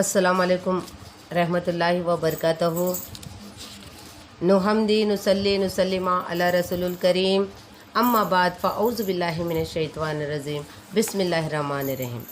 अस्सलामु अलैकुम रहमतुल्लाहि व बरकातहू। नुहम्दी नुसल्ली नुसल्लिमा अला रसूलुल करीम अम्मा बाद फ़अऊज़ु बिल्लाहि मिनश शैतानिर रजीम बिस्मिल्लाहिर रहमानिर रहीम।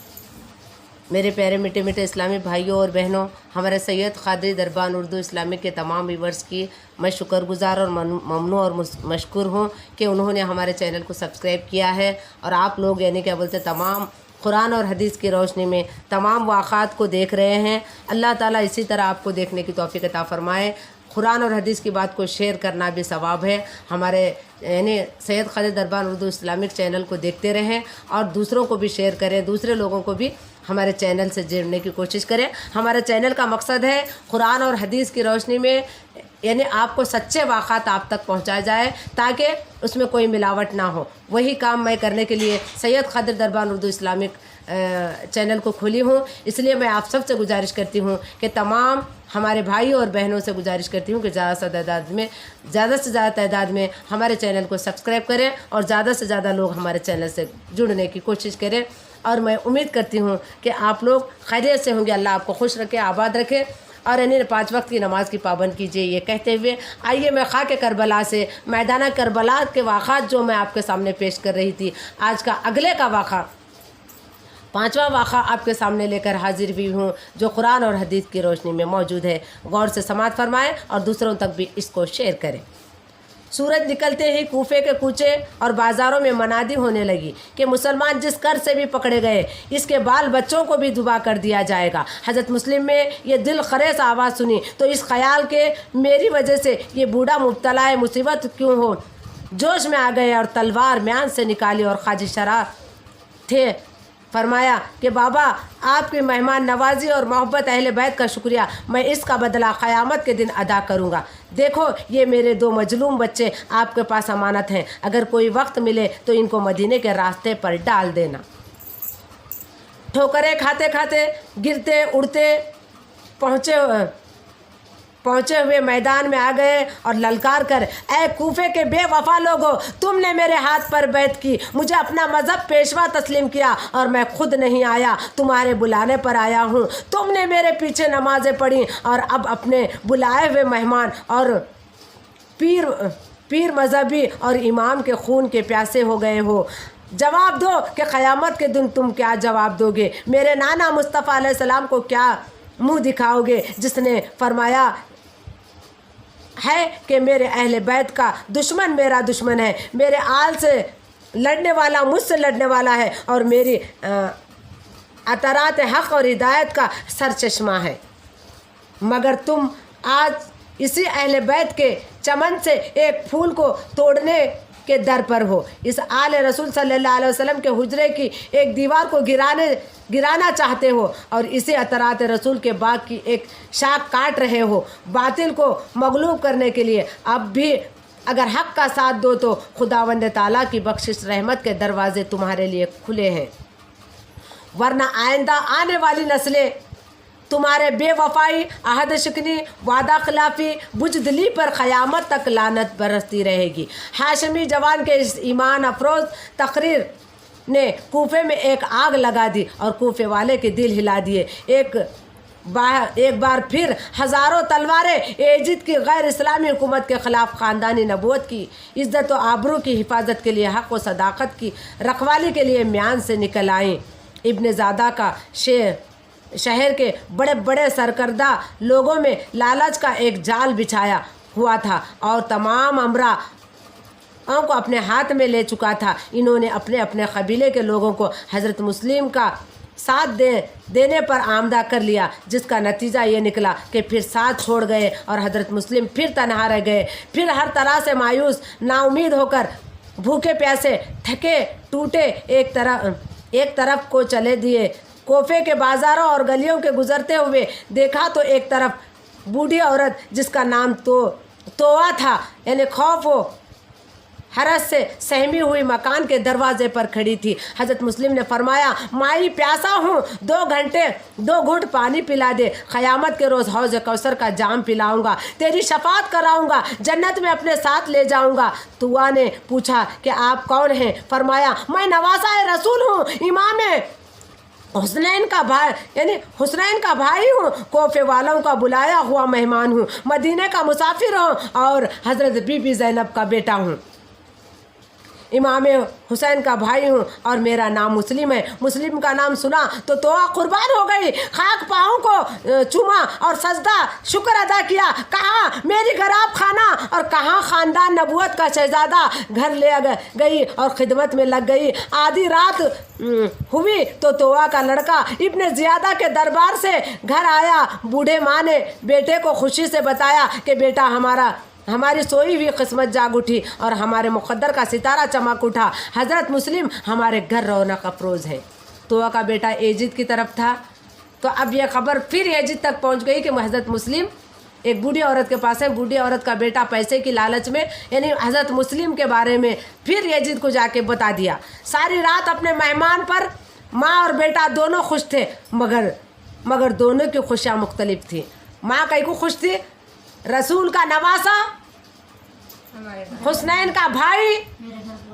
मेरे प्यारे मीठे मीठे इस्लामी भाइयों और बहनों, हमारे सैयद क़ादरी दरबार उर्दू इस्लामिक के तमाम व्यूवर्स की मैं शुक्रगुज़ार और ममनू और मशकूर हूँ कि उन्होंने हमारे चैनल को सब्सक्राइब किया है और आप लोग यानी क्या बोलते तमाम कुरान और हदीस की रोशनी में तमाम वाक़ात को देख रहे हैं। अल्लाह ताला इसी तरह आपको देखने की तौफ़ीक़ अता फ़रमाए। कुरान और हदीस की बात को शेयर करना भी सवाब है। हमारे यानी सैयद क़ादरी दरबार उर्दू इस्लामिक चैनल को देखते रहें और दूसरों को भी शेयर करें, दूसरे लोगों को भी हमारे चैनल से जुड़ने की कोशिश करें। हमारे चैनल का मकसद है कुरान और हदीस की रोशनी में यानी आपको सच्चे वाक़ात आप तक पहुंचाया जाए ताकि उसमें कोई मिलावट ना हो। वही काम मैं करने के लिए सैयद क़ादरी दरबार उर्दू इस्लामिक चैनल को खोली हूँ। इसलिए मैं आप सबसे गुजारिश करती हूँ कि तमाम हमारे भाई और बहनों से गुजारिश करती हूँ कि ज़्यादा से ज़्यादा तादाद में हमारे चैनल को सब्सक्राइब करें और ज़्यादा से ज़्यादा लोग हमारे चैनल से जुड़ने की कोशिश करें। और मैं उम्मीद करती हूँ कि आप लोग खैरियत से होंगे। अल्लाह आपको खुश रखे, आबाद रखे और यानी 5 वक्त की नमाज़ की पाबंद कीजिए। ये कहते हुए आइए मैं खाके करबला से मैदान करबला के वाक़ात जो मैं आपके सामने पेश कर रही थी, आज का अगले का वाक़ा 5वां वाक़ा आपके सामने लेकर हाजिर हुई हूँ जो कुरान और हदीस की रोशनी में मौजूद है। गौर से समाअत फरमाएँ और दूसरों तक भी इसको शेयर करें। सूरज निकलते ही कूफे के कूचे और बाज़ारों में मनादी होने लगी कि मुसलमान जिस कर से भी पकड़े गए इसके बाल बच्चों को भी दुबा कर दिया जाएगा। हज़रत मुस्लिम में ये दिल खरेस आवाज़ सुनी तो इस ख़याल के मेरी वजह से ये बूढ़ा मुब्तला है मुसीबत क्यों हो, जोश में आ गए और तलवार म्यान से निकाली और ख्वाजा शरा थे। फरमाया कि बाबा आपकी मेहमान नवाजी और मोहब्बत अहले बैत का शुक्रिया मैं इसका बदला क़यामत के दिन अदा करूँगा। देखो ये मेरे 2 मजलूम बच्चे आपके पास अमानत हैं, अगर कोई वक्त मिले तो इनको मदीने के रास्ते पर डाल देना। ठोकरें खाते खाते गिरते उड़ते पहुँचे हुए मैदान में आ गए और ललकार कर, ऐ कूफे के बेवफा लोगों, तुमने मेरे हाथ पर बैत की, मुझे अपना मज़हब पेशवा तस्लीम किया और मैं खुद नहीं आया, तुम्हारे बुलाने पर आया हूँ। तुमने मेरे पीछे नमाज़ें पढ़ी और अब अपने बुलाए हुए मेहमान और पीर मजहबी और इमाम के खून के प्यासे हो गए हो। जवाब दो कि क़यामत के दिन तुम क्या जवाब दोगे, मेरे नाना मुस्तफ़ा अलैहिस्सलाम को क्या मुँह दिखाओगे जिसने फरमाया है कि मेरे अहले बैत का दुश्मन मेरा दुश्मन है, मेरे आल से लड़ने वाला मुझसे लड़ने वाला है और मेरी अतरात हक़ और हिदायत का सरचश्मा है। मगर तुम आज इसी अहले बैत के चमन से एक फूल को तोड़ने के दर पर हो। इस आले रसूल सल्लल्लाहु अलैहि वसल्लम के हुजरे की एक दीवार को गिराना चाहते हो और इसी अतरात रसूल के बाग की एक शाख काट रहे हो। बातिल को मगलूब करने के लिए अब भी अगर हक़ का साथ दो तो खुदावंद ताला की बख्शिश रहमत के दरवाज़े तुम्हारे लिए खुले हैं, वरना आइंदा आने वाली नस्लें तुम्हारे बेवफाई, अहद शिकनी, वादा खिलाफी, बुजदिली पर क़यामत तक लानत बरसती रहेगी। हाशमी जवान के इस ईमान अफरोज़ तकरीर ने कूफे में एक आग लगा दी और कूफे वाले के दिल हिला दिए। एक बार फिर हज़ारों तलवारें एजिद की गैर इस्लामी हुकूमत के ख़िलाफ़ ख़ानदानी नबूवत की इज़्ज़त व आबरू की हिफाजत के लिए, हक़ व सदाक़त की रखवाली के लिए म्यान से निकल आईं। इब्न ज़ादा का शहर के बड़े बड़े सरकर्दा लोगों में लालच का एक जाल बिछाया हुआ था और तमाम अमरा को अपने हाथ में ले चुका था। इन्होंने अपने अपने कबीले के लोगों को हज़रत मुस्लिम का साथ देने पर आमदा कर लिया, जिसका नतीजा ये निकला कि फिर साथ छोड़ गए और हज़रत मुस्लिम फिर तनहा रह गए। फिर हर तरह से मायूस नाउमीद होकर भूखे प्यासे थके टूटे एक तरफ को चले दिए। कोफे के बाज़ारों और गलियों के गुज़रते हुए देखा तो एक तरफ बूढ़ी औरत जिसका नाम तोआ था यानी खौफ व हरस से सहमी हुई मकान के दरवाजे पर खड़ी थी। हज़रत मुस्लिम ने फरमाया, माई प्यासा हूँ, 2 घूंट पानी पिला दे, क़यामत के रोज़ हौज़ कौसर का जाम पिलाऊंगा, तेरी शफात कराऊंगा, जन्नत में अपने साथ ले जाऊंगा। तुआ ने पूछा कि आप कौन हैं? फरमाया, मैं नवासा रसूल हूँ, इमाम حسنین کا بھائی یعنی حسنین کا بھائی ہوں، کوفے والوں کا بلایا ہوا مہمان ہوں، مدینے کا مسافر ہوں اور حضرت بی بی زینب کا بیٹا ہوں، امام حسین کا بھائی ہوں اور میرا نام مسلم ہے۔ مسلم کا نام سنا تو توبہ قربان ہو گئی، خاک پاؤں کو چوما اور سجدہ شکر ادا کیا، کہاں میری گراب خانہ اور کہاں خاندان نبوت کا شہزادہ، گھر لے گئی اور خدمت میں لگ گئی۔ آدھی رات ہوئی تو توبہ کا لڑکا ابن زیادہ کے دربار سے گھر آیا۔ بوڑھے ماں نے بیٹے کو خوشی سے بتایا کہ بیٹا ہماری سوئی ہوئی قسمت جاگ اٹھی اور ہمارے مقدر کا ستارہ چمک اٹھا، حضرت مسلم ہمارے گھر رونق افروز ہے۔ توبہ کا بیٹا یزید کی طرف تھا، تو اب یہ خبر پھر یزید تک پہنچ گئی کہ حضرت مسلم ایک بوڑھی عورت کے پاس ہے، بوڑھی عورت کا بیٹا پیسے کی لالچ میں یعنی حضرت مسلم کے بارے میں پھر یزید کو جا کے بتا دیا۔ ساری رات اپنے مہمان پر ماں اور بیٹا دونوں خوش تھے، مگر دونوں کی خوشیاں مختلف تھیں۔ ماں کئی کو خوش تھی، رسول کا نواسا، حسنین کا بھائی،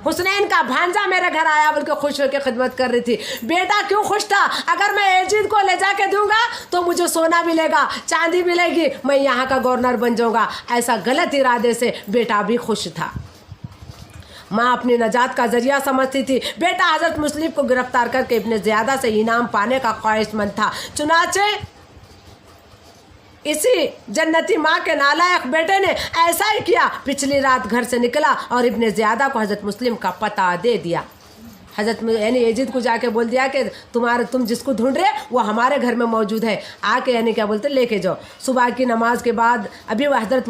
حسنین کا بھانجا میرے گھر آیا بول کے خوش ہو کے خدمت کر رہی تھی۔ بیٹا کیوں خوش تھا؟ اگر میں یزید کو لے جا کے دوں گا تو مجھے سونا ملے گا، چاندی ملے گی، میں یہاں کا گورنر بن جاؤں گا، ایسا غلط ارادے سے بیٹا بھی خوش تھا۔ ماں اپنی نجات کا ذریعہ سمجھتی تھی، بیٹا حضرت مسلم کو گرفتار کر کے ابن زیادہ سے انعام پانے کا خواہش مند تھا۔ چنانچہ اسی جنتی ماں کے نالائق بیٹے نے ایسا ہی کیا، پچھلی رات گھر سے نکلا اور ابن زیادہ کو حضرت مسلم کا پتہ دے دیا۔ حضرت یعنی یزید کو جا کے بول دیا کہ تم جس کو ڈھونڈ رہے وہ ہمارے گھر میں موجود ہے، آ کے یعنی کیا بولتے لے کے جاؤ۔ صبح کی نماز کے بعد ابھی وہ حضرت